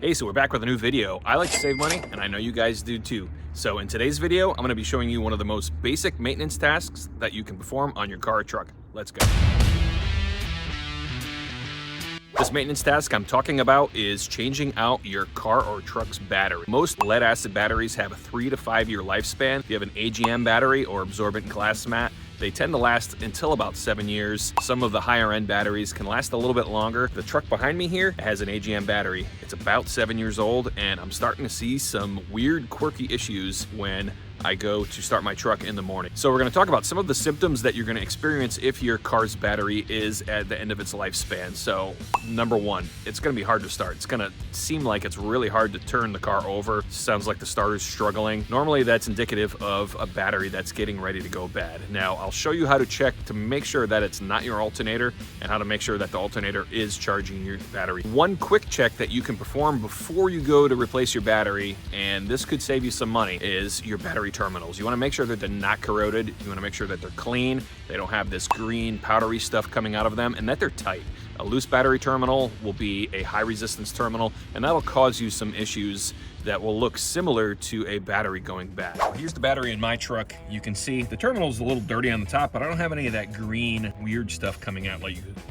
Hey, so we're back with a new video. I like to save money, and I know you guys do too. So in today's video, I'm gonna be showing you one of the most basic maintenance tasks that you can perform on your car or truck. Let's go. This maintenance task I'm talking about is changing out your car or truck's battery. Most lead acid batteries have a 3 to 5 year lifespan. If you have an AGM battery or absorbent glass mat, they tend to last until about 7 years. Some of the higher end batteries can last a little bit longer. The truck behind me here has an AGM battery. It's about 7 years old, and I'm starting to see some weird, quirky issues when I go to start my truck in the morning. So we're gonna talk about some of the symptoms that you're gonna experience if your car's battery is at the end of its lifespan. So number one, it's gonna be hard to start. It's gonna seem like it's really hard to turn the car over. Sounds like the starter's struggling. Normally that's indicative of a battery that's getting ready to go bad. Now I'll show you how to check to make sure that it's not your alternator and how to make sure that the alternator is charging your battery. One quick check that you can perform before you go to replace your battery, and this could save you some money, is your battery terminals. You want to make sure that they're not corroded. You want to make sure that they're clean. They don't have this green powdery stuff coming out of them, and that they're tight. A loose battery terminal will be a high resistance terminal, and that'll cause you some issues that will look similar to a battery going bad. Here's the battery in my truck. You can see the terminal is a little dirty on the top, but I don't have any of that green weird stuff coming out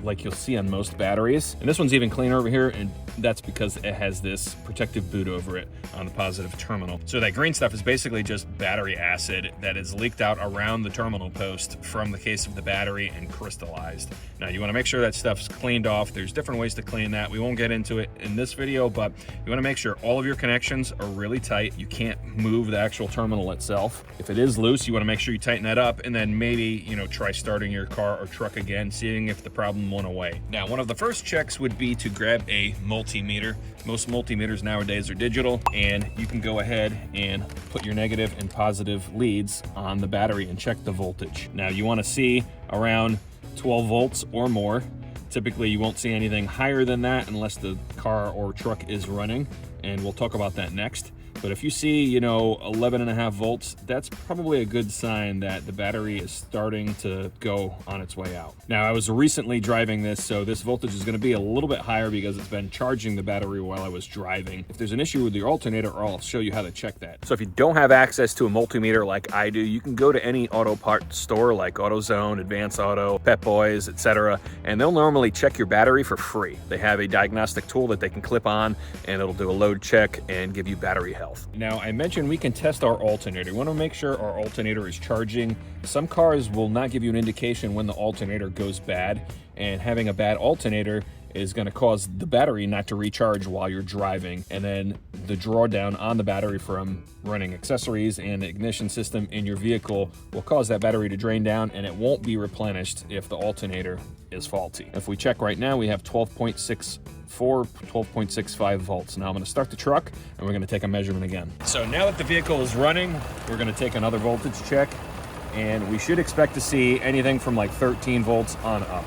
like you'll see on most batteries. And this one's even cleaner over here, and that's because it has this protective boot over it on the positive terminal. So that green stuff is basically just battery acid that is leaked out around the terminal post from the case of the battery and crystallized. Now you want to make sure that stuff's cleaned off. There's different ways to clean that. We won't get into it in this video, but you want to make sure all of your connections are really tight. You can't move the actual terminal itself. If it is loose, you want to make sure you tighten that up, and then maybe, try starting your car or truck again, seeing if the problem went away. Now, one of the first checks would be to grab a multimeter. Most multimeters nowadays are digital, and you can go ahead and put your negative and positive leads on the battery and check the voltage. Now, you want to see around 12 volts or more. Typically, you won't see anything higher than that unless the car or truck is running, and we'll talk about that next. But if you see, 11.5 volts, that's probably a good sign that the battery is starting to go on its way out. Now, I was recently driving this, so this voltage is going to be a little bit higher because it's been charging the battery while I was driving. If there's an issue with your alternator, I'll show you how to check that. So if you don't have access to a multimeter like I do, you can go to any auto parts store like AutoZone, Advance Auto, Pep Boys, etc., and they'll normally check your battery for free. They have a diagnostic tool that they can clip on, and it'll do a load check and give you battery health. Now, I mentioned we can test our alternator. We want to make sure our alternator is charging. Some cars will not give you an indication when the alternator goes bad, and having a bad alternator is going to cause the battery not to recharge while you're driving, and then the drawdown on the battery from running accessories and the ignition system in your vehicle will cause that battery to drain down, and it won't be replenished if the alternator is faulty. If we check right now, we have 12.65 volts. Now I'm going to start the truck and we're going to take a measurement again. So now that the vehicle is running, we're going to take another voltage check, and we should expect to see anything from like 13 volts on up.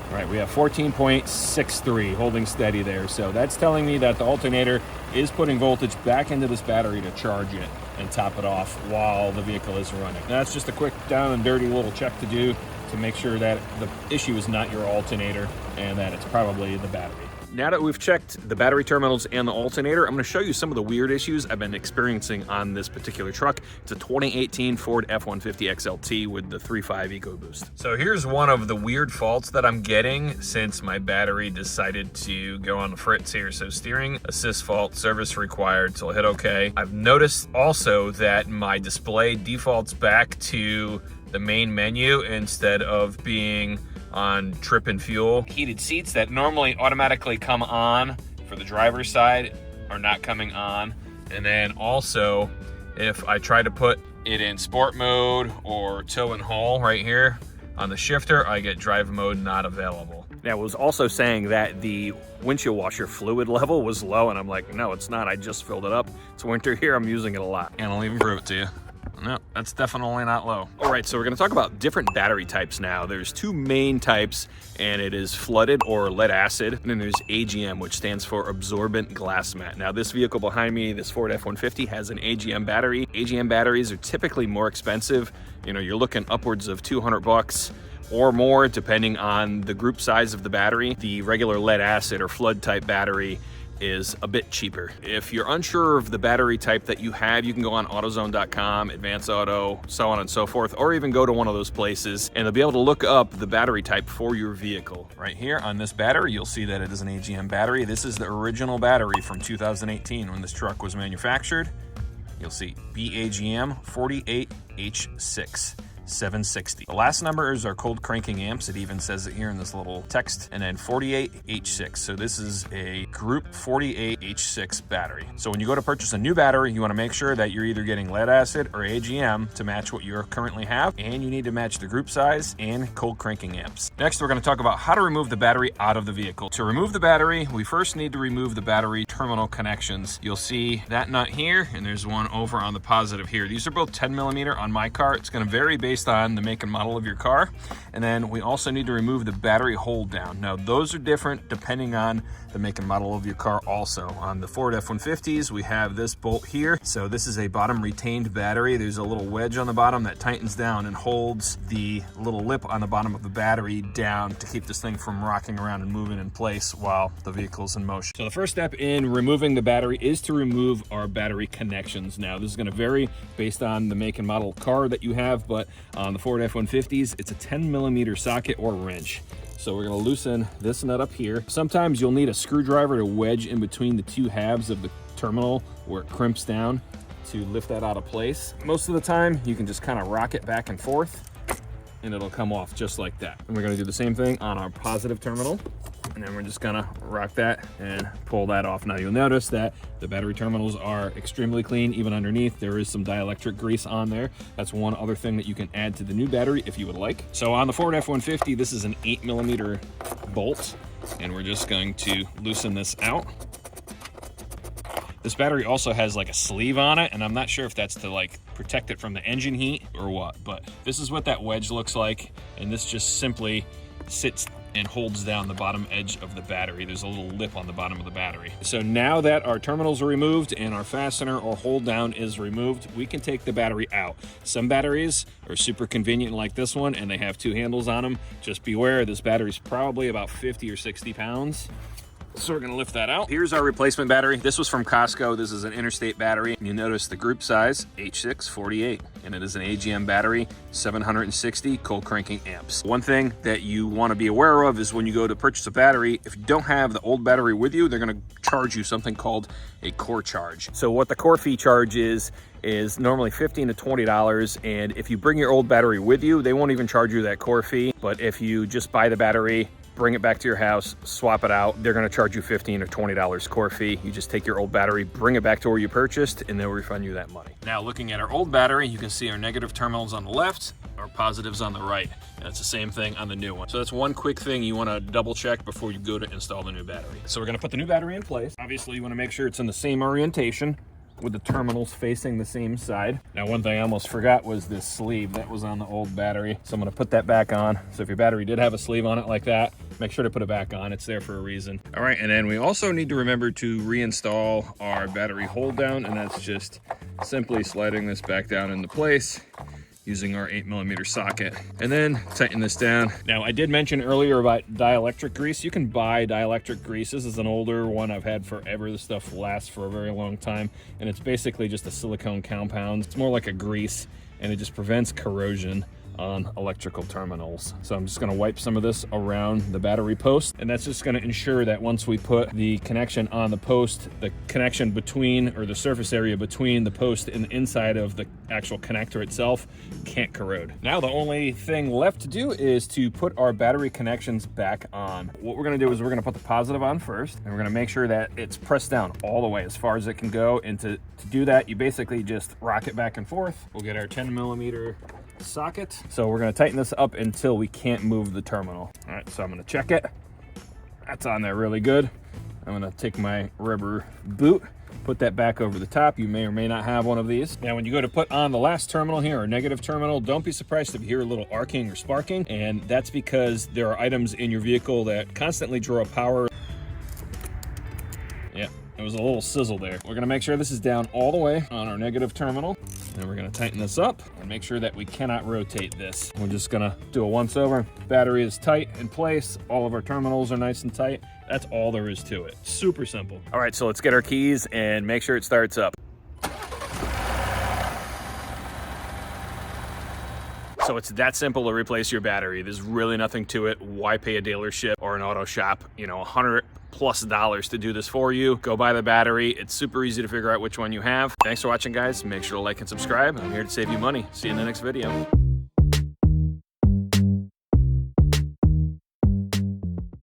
All right, we have 14.63 holding steady there. So that's telling me that the alternator is putting voltage back into this battery to charge it and top it off while the vehicle is running. Now, that's just a quick down and dirty little check to do to make sure that the issue is not your alternator and that it's probably the battery. Now that we've checked the battery terminals and the alternator, I'm going to show you some of the weird issues I've been experiencing on this particular truck. It's a 2018 Ford F150 XLT with the 3.5 Ecoboost. So here's one of the weird faults that I'm getting since my battery decided to go on the fritz here. So steering assist fault, service required, so I'll hit OK. I've noticed also that my display defaults back to the main menu instead of being on trip and fuel. Heated seats that normally automatically come on for the driver's side are not coming on. And then also, if I try to put it in sport mode or tow and haul right here on the shifter, I get drive mode not available. Now, it was also saying that the windshield washer fluid level was low, and I'm like, no, it's not. I just filled it up. It's winter here. I'm using it a lot. And I'll even prove it to you. No, that's definitely not low. All right, so we're gonna talk about different battery types now. There's two main types, and it is flooded or lead acid, and then there's AGM, which stands for absorbent glass mat. Now, this vehicle behind me, this Ford F150, has an AGM battery. AGM batteries are typically more expensive. You're looking upwards of $200 or more, depending on the group size of the battery. The regular lead acid or flood type battery is a bit cheaper. If you're unsure of the battery type that you have, you can go on AutoZone.com, Advance Auto, so on and so forth, or even go to one of those places and they'll be able to look up the battery type for your vehicle. Right here on this battery, you'll see that it is an AGM battery. This is the original battery from 2018 when this truck was manufactured. You'll see BAGM 48H6. 760. The last numbers are cold cranking amps. It even says it here in this little text. And then 48H6. So this is a group 48H6 battery. So when you go to purchase a new battery, you want to make sure that you're either getting lead acid or AGM to match what you currently have. And you need to match the group size and cold cranking amps. Next, we're going to talk about how to remove the battery out of the vehicle. To remove the battery, we first need to remove the battery terminal connections. You'll see that nut here, and there's one over on the positive here. These are both 10 millimeter on my car. It's going to vary based on the make and model of your car. And then we also need to remove the battery hold down. Now those are different depending on the make and model of your car also. On the Ford F150s, we have this bolt here. So this is a bottom retained battery. There's a little wedge on the bottom that tightens down and holds the little lip on the bottom of the battery down to keep this thing from rocking around and moving in place while the vehicle's in motion. So the first step in removing the battery is to remove our battery connections. Now this is going to vary based on the make and model car that you have, but on the Ford F150s, it's a 10 millimeter socket or wrench. So we're going to loosen this nut up here. Sometimes you'll need a screwdriver to wedge in between the two halves of the terminal where it crimps down to lift that out of place. Most of the time, you can just kind of rock it back and forth and it'll come off just like that. And we're going to do the same thing on our positive terminal. And then we're just gonna rock that and pull that off. Now you'll notice that the battery terminals are extremely clean. Even underneath, there is some dielectric grease on there. That's one other thing that you can add to the new battery if you would like. So on the Ford F150, this is an 8 millimeter bolt, and we're just going to loosen this out. This battery also has like a sleeve on it, and I'm not sure if that's to like protect it from the engine heat or what, but this is what that wedge looks like, and this just simply sits and holds down the bottom edge of the battery. There's a little lip on the bottom of the battery. So now that our terminals are removed and our fastener or hold down is removed, we can take the battery out. Some batteries are super convenient like this one, and they have two handles on them. Just beware, this battery is probably about 50 or 60 pounds. So we're gonna lift that out. Here's our replacement battery. This was from Costco. This is an interstate battery. You notice the group size, H648, and it is an AGM battery, 760 cold cranking amps. One thing that you wanna be aware of is when you go to purchase a battery, if you don't have the old battery with you, they're gonna charge you something called a core charge. So what the core fee charge is normally $15 to $20, and if you bring your old battery with you, they won't even charge you that core fee. But if you just buy the battery, bring it back to your house, swap it out, they're gonna charge you $15 or $20 core fee. You just take your old battery, bring it back to where you purchased, and they'll refund you that money. Now looking at our old battery, you can see our negative terminals on the left, our positives on the right. And it's the same thing on the new one. So that's one quick thing you wanna double check before you go to install the new battery. So we're gonna put the new battery in place. Obviously you wanna make sure it's in the same orientation with the terminals facing the same side. Now one thing I almost forgot was this sleeve that was on the old battery. So I'm gonna put that back on. So if your battery did have a sleeve on it like that, make sure to put it back on. It's there for a reason. All right, and then we also need to remember to reinstall our battery hold down, and that's just simply sliding this back down into place using our 8 millimeter socket, and then tighten this down. Now, I did mention earlier about dielectric grease. You can buy dielectric grease. This is an older one I've had forever. This stuff lasts for a very long time, and it's basically just a silicone compound. It's more like a grease, and it just prevents corrosion on electrical terminals. So I'm just gonna wipe some of this around the battery post, and that's just gonna ensure that once we put the connection on the post, the connection between, or the surface area between the post and the inside of the actual connector itself can't corrode. Now the only thing left to do is to put our battery connections back on. What we're gonna do is we're gonna put the positive on first, and we're gonna make sure that it's pressed down all the way as far as it can go. And to do that, you basically just rock it back and forth. We'll get our 10 millimeter socket. So we're going to tighten this up until we can't move the terminal. All right, so I'm going to check it. That's on there really good. I'm going to take my rubber boot, put that back over the top. You may or may not have one of these. Now, when you go to put on the last terminal here, or negative terminal, don't be surprised if you hear a little arcing or sparking. And that's because there are items in your vehicle that constantly draw power. Yeah, there was a little sizzle there. We're going to make sure this is down all the way on our negative terminal. And we're gonna tighten this up and make sure that we cannot rotate this. We're just gonna do a once over. Battery is tight in place. All of our terminals are nice and tight. That's all there is to it. Super simple. All right, so let's get our keys and make sure it starts up. So it's that simple to replace your battery. There's really nothing to it. Why pay a dealership or an auto shop, you know, $100+ to do this for you? Go buy the battery. It's super easy to figure out which one you have. Thanks for watching, guys. Make sure to like and subscribe. I'm here to save you money. See you in the next video.